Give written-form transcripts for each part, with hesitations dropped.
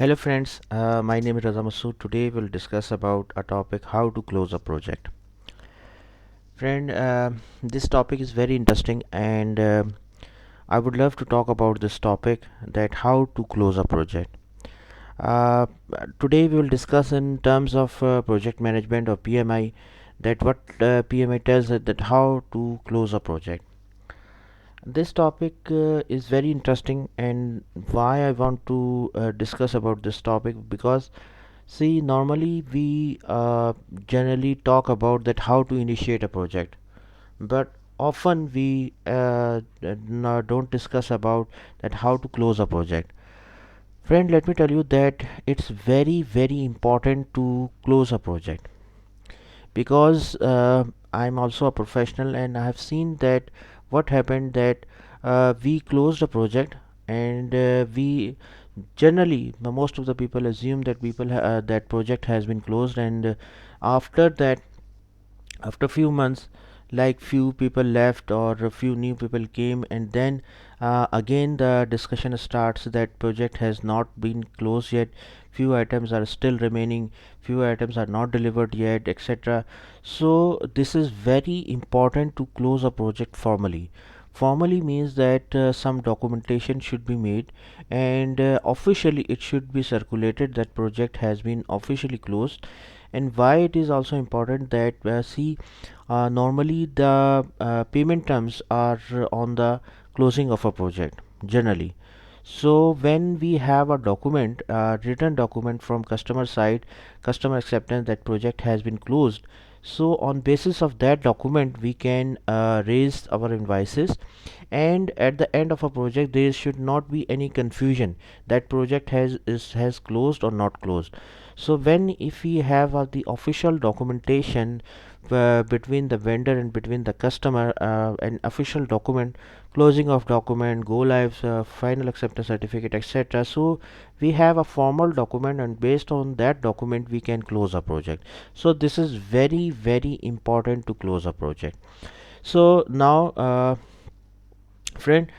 Hello friends, my name is Raza Masood. Today we'll discuss about a topic how to close a project. Friend, this topic is very interesting and I would love to talk about this topic that how to close a project. Uh, Today we will discuss in terms of project management or PMI that what PMI tells us that how to close a project. This topic is very interesting and why I want to discuss about this topic because see, normally we generally talk about that how to initiate a project, but often we don't discuss about that how to close a project. Friend, let me tell you that it's very important to close a project because I'm also a professional and I have seen that what happened that we closed a project and we generally most of the people assume that that project has been closed and after that after few months like few people left or a few new people came and then again the discussion starts that project has not been closed yet, few items are still remaining, few items are not delivered yet, etc. So this is very important to close a project formally. Formally means that some documentation should be made and officially it should be circulated that project has been officially closed. And why it is also important that see, normally the payment terms are on the closing of a project generally. So when we have a document, written document from customer side, customer acceptance that project has been closed, so on basis of that document we can raise our invoices, and at the end of a project there should not be any confusion that project has closed or not closed. So when if we have the official documentation between the vendor and between the customer, an official document, closing of document, go live, final acceptance certificate, etc. So we have a formal document and based on that document we can close a project. So this is very important to close a project. So now friend,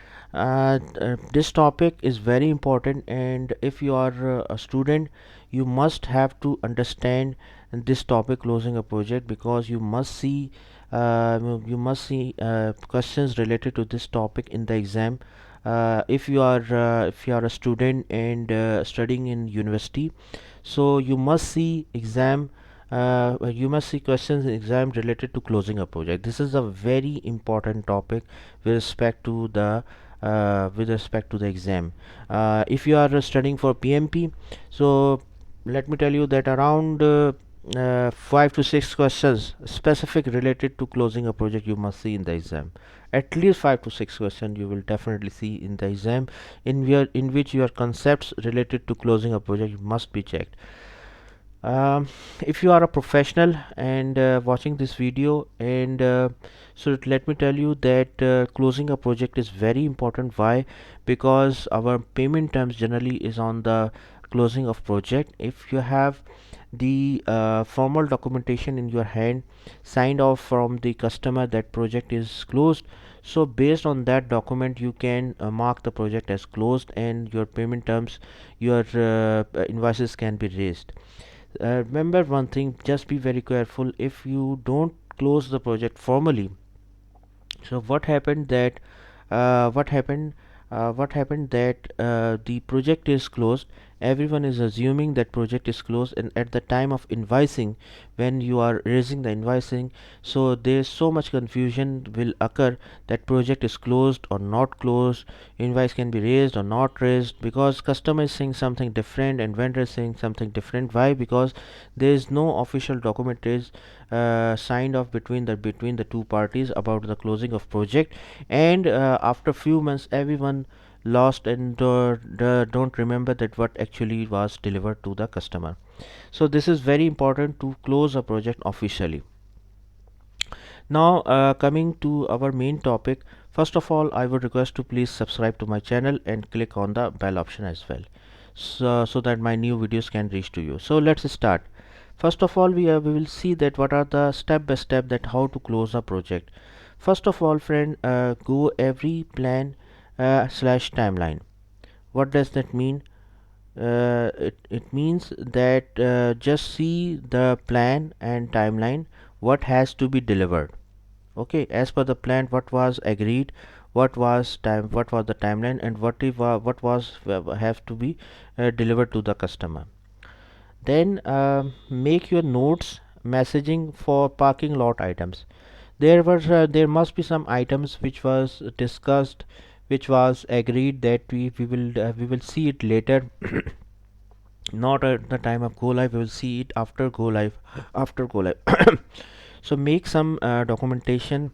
this topic is very important and if you are a student you must have to understand this topic closing a project because you must see questions related to this topic in the exam. If you are a student and studying in university, so you must see questions in exam related to closing a project. This is a very important topic with respect to the exam. If you are studying for PMP, so let me tell you that around 5 to 6 questions specific related to closing a project you must see in the exam. At least 5 to 6 questions you will definitely see in the exam in which your concepts related to closing a project must be checked. If you are a professional and watching this video and so let me tell you that closing a project is very important. Why? Because our payment terms generally is on the closing of project. If you have the formal documentation in your hand signed off from the customer that project is closed, so based on that document you can mark the project as closed and your payment terms, your invoices can be raised. Remember one thing, just be very careful if you don't close the project formally. So what happened what happened that the project is closed, everyone is assuming that project is closed, and at the time of invoicing, when you are raising the invoicing, so there's so much confusion will occur that project is closed or not closed, invoice can be raised or not raised because customer is saying something different and vendor is saying something different. Why? Because there is no official document is signed off between the two parties about the closing of project, and after few months everyone lost and don't remember that what actually was delivered to the customer. So this is very important to close a project officially. Now coming to our main topic, first of all I would request to please subscribe to my channel and click on the bell option as well, so that my new videos can reach to you. So let's start. First of all, we will see that what are the step by step that how to close a project. First of all, friend, go every plan slash timeline. What does that mean? It means that just see the plan and timeline, what has to be delivered. Okay, as per the plan, what was agreed, what was the timeline, and what was have to be delivered to the customer. Then make your notes messaging for parking lot items. There must be some items which was discussed, which was agreed that we will see it later, not at the time of go live. We will see it after go live. After go live. So make some documentation.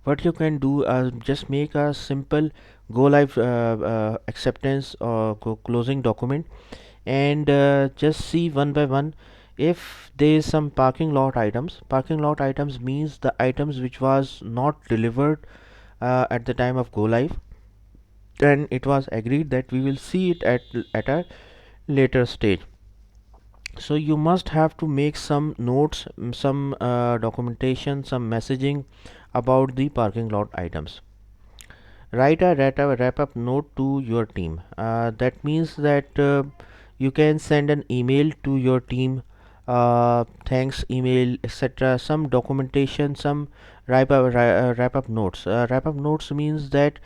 What you can do, just make a simple go live acceptance or closing document, and just see one by one. If there is some parking lot items means the items which was not delivered at the time of go live, and it was agreed that we will see it at a later stage. So you must have to make some notes, some documentation, some messaging about the parking lot items. Write a wrap up note to your team. That means that you can send an email to your team, thanks email, etc. Some documentation, some wrap up notes. Wrap up notes means that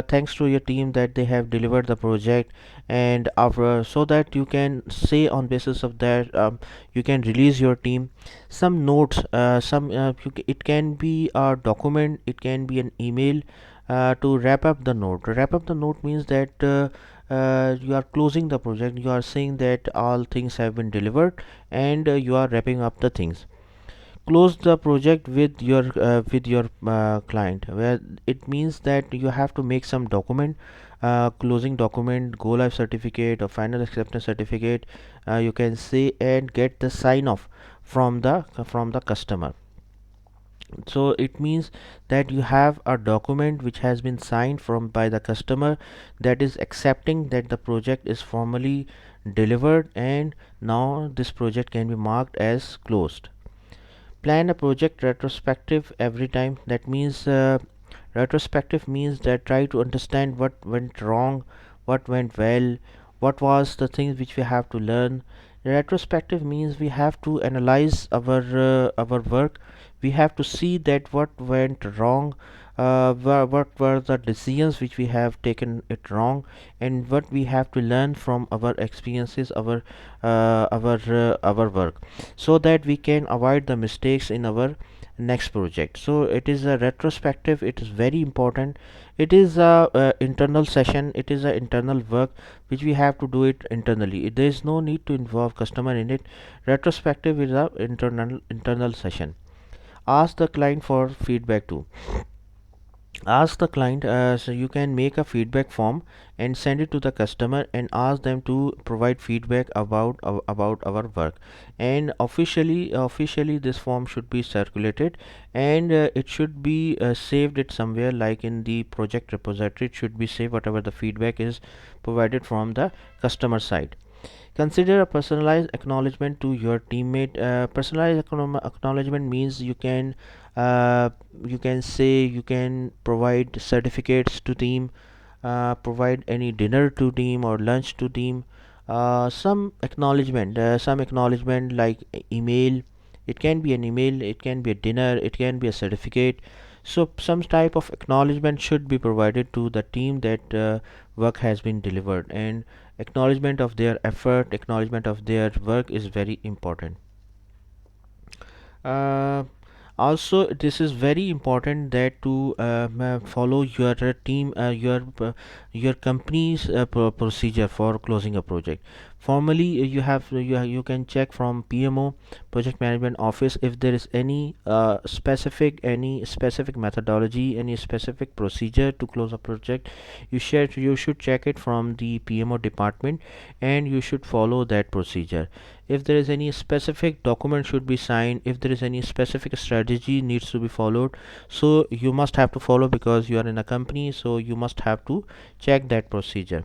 thanks to your team that they have delivered the project, and after, so that you can say on basis of that, you can release your team some notes. It can be a document, it can be an email, to wrap up the note. Wrap up the note means that you are closing the project. You are saying that all things have been delivered, and you are wrapping up the things. Close the project with your client, where it means that you have to make some document, closing document, go live certificate or final acceptance certificate, you can say, and get the sign off from the customer. So it means that you have a document which has been signed from by the customer, that is accepting that the project is formally delivered, and now this project can be marked as closed. Plan a project retrospective every time. That means retrospective means that try to understand what went wrong, what went well, what was the things which we have to learn. Retrospective means we have to analyze our work. We have to see that what went wrong, what were the decisions which we have taken it wrong, and what we have to learn from our experiences, our work, so that we can avoid the mistakes in our next project. So it is a retrospective, it is very important. It is a internal session, it is a internal work which we have to do it internally. There is no need to involve customer in it. Retrospective is a internal session. Ask the client for feedback too. Ask the client, so you can make a feedback form and send it to the customer and ask them to provide feedback about our work. And officially this form should be circulated, and it should be saved it somewhere, like in the project repository. It should be saved whatever the feedback is provided from the customer side. Consider a personalized acknowledgement to your teammate. Personalized acknowledgement means uh, you can say, you can provide certificates to team, provide any dinner to team or lunch to team. Some acknowledgement like email. It can be an email, it can be a dinner, it can be a certificate. So some type of acknowledgement should be provided to the team that work has been delivered, and acknowledgement of their effort, acknowledgement of their work is very important. uh, Also, this is very important that to follow your team, your company's procedure for closing a project. Formally, you can check from PMO, project management office, if there is any specific methodology, any specific procedure to close a project. You should check it from the PMO department, and you should follow that procedure. If there is any specific document should be signed, if there is any specific strategy needs to be followed, so you must have to follow, because you are in a company, so you must have to check that procedure.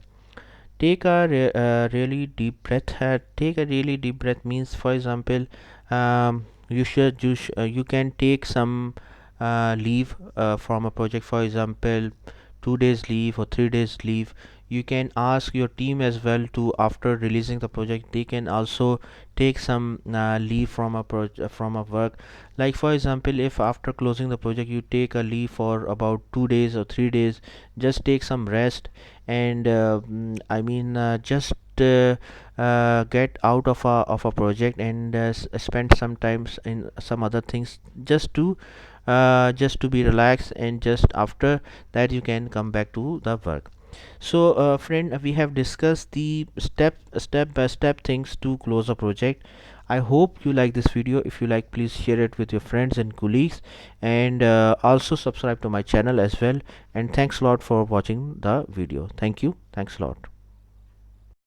Take a really deep breath. Take a really deep breath means, for example, you can take some leave from a project. For example, 2 days leave or 3 days leave. You can ask your team as well to, after releasing the project, they can also take some leave from a from a work. Like for example, if after closing the project you take a leave for about 2 days or 3 days, just take some rest, and just get out of a project, and spend some times in some other things, just to be relaxed, and just after that you can come back to the work. So friend, we have discussed the step by step things to close a project. I hope you like this video. If you like, please share it with your friends and colleagues, and also subscribe to my channel as well. And thanks a lot for watching the video. Thank you. Thanks a lot.